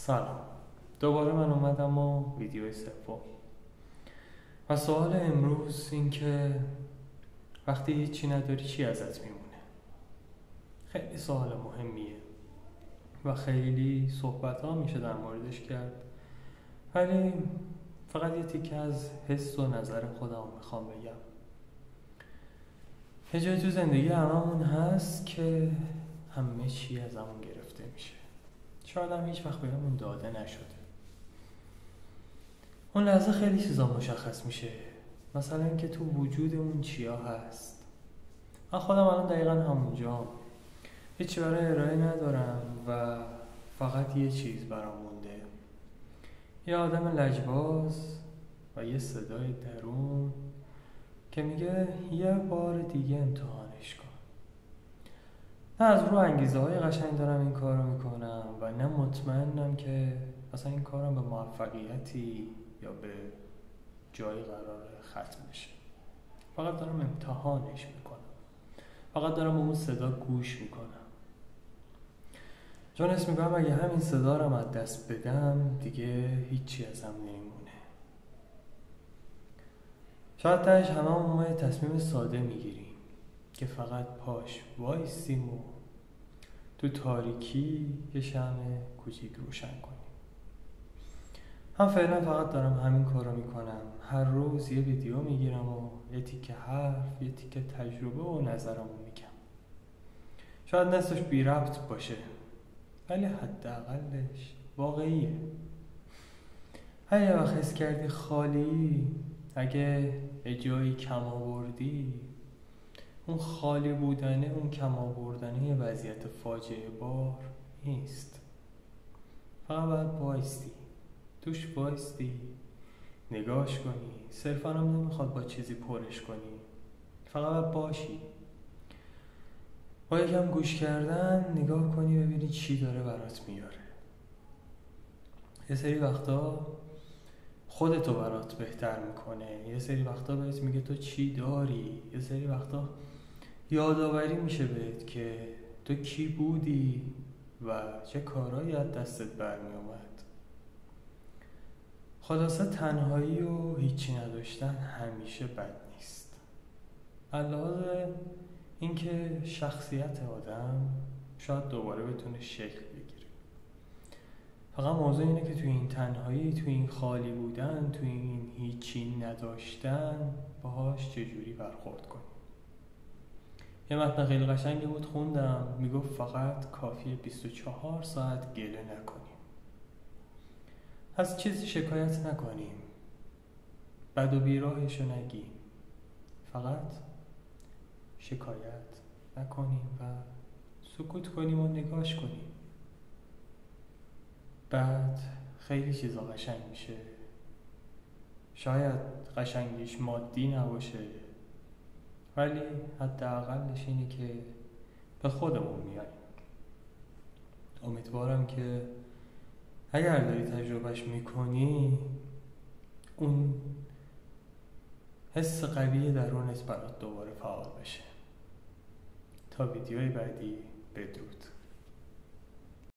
سلام، دوباره من اومدم و ویدیوی سوم و سوال امروز این که وقتی هیچی نداری چی ازت میمونه؟ خیلی سوال مهمیه و خیلی صحبت ها میشه در موردش کرد، ولی فقط یه تیکه از حس و نظر خودم میخوام بگم. یه جایی تو زندگی هممون هست که همه چی از همون گرفته میشه، شاید هم هیچ وقت بهمون داده نشده. اون لحظه خیلی چیزا مشخص میشه، مثلا اینکه تو وجودمون چیا هست. من خودم الان دقیقا همونجام، هیچی برای ارائه ندارم و فقط یه چیز برام مونده، یه آدم لجباز و یه صدای درون که میگه یه بار دیگه امتحانش کن. نه از رو انگیزه های قشنگ دارم این کارو میکنم و نه مطمئنم که اصلا این کارم به موفقیتی یا به جایی قرار ختم بشه. فقط دارم امتحانش میکنم، فقط دارم به اون صدا گوش میکنم، چون اسم میکنم اگه همین صدا رو از دست بدم دیگه هیچی ازم نمیمونه. شاید تهش هممون ما یه تصمیم ساده میگیریم که فقط پاش وایسیم و تو تاریکی یه شمع کوچیک روشن کنیم. من فعلا فقط دارم همین کارو میکنم، هر روز یه ویدیو میگیرم و یه تیکه حرف، یه تیکه تجربه و نظرمو میگم. شاید نصفش بی ربط باشه ولی حداقلش واقعیه. اگه وقت حس کردی خالی، اگه یه جایی کم آوردی، اون خالی بودنه، اون کم آوردنه یه وضعیت فاجعه بار نیست. فقط باید وایستی، توش وایستی، نگاش کنی. صرفا هم نمیخواد با چیزی پرش کنی، فقط باید باشی، با یکم گوش کردن نگاه کنی ببینی چی داره برات میاره. یه سری وقتا خودتو برات بهتر میکنه، یه سری وقتا بهت میگه تو چی داری، یه سری وقتا یادآوری میشه بهت که تو کی بودی و چه کارهایی از دستت برمی اومد. خلاصه تنهایی و هیچی نداشتن همیشه بد نیست، علاوه اینکه شخصیت آدم شاید دوباره بتونه شکل بگیره. فقط موضوع اینه که توی این تنهایی، توی این خالی بودن، توی این هیچی نداشتن باهاش چجوری برخورد کنی. یه متن خیلی قشنگی بود خوندم، میگفت فقط کافیه 24 ساعت گله نکنیم، از چیزی شکایت نکنیم، بد و بیراهشو نگیم، فقط شکایت نکنیم و سکوت کنیم و نگاش کنیم. بعد خیلی چیزا قشنگ میشه. شاید قشنگیش مادی نباشه، ولی حداقلش اینه که به خودمون میاییم. امیدوارم که اگر داری تجربهش میکنی اون حس قوی درونت برات دوباره فعال بشه. تا ویدیوی بعدی، بدرود.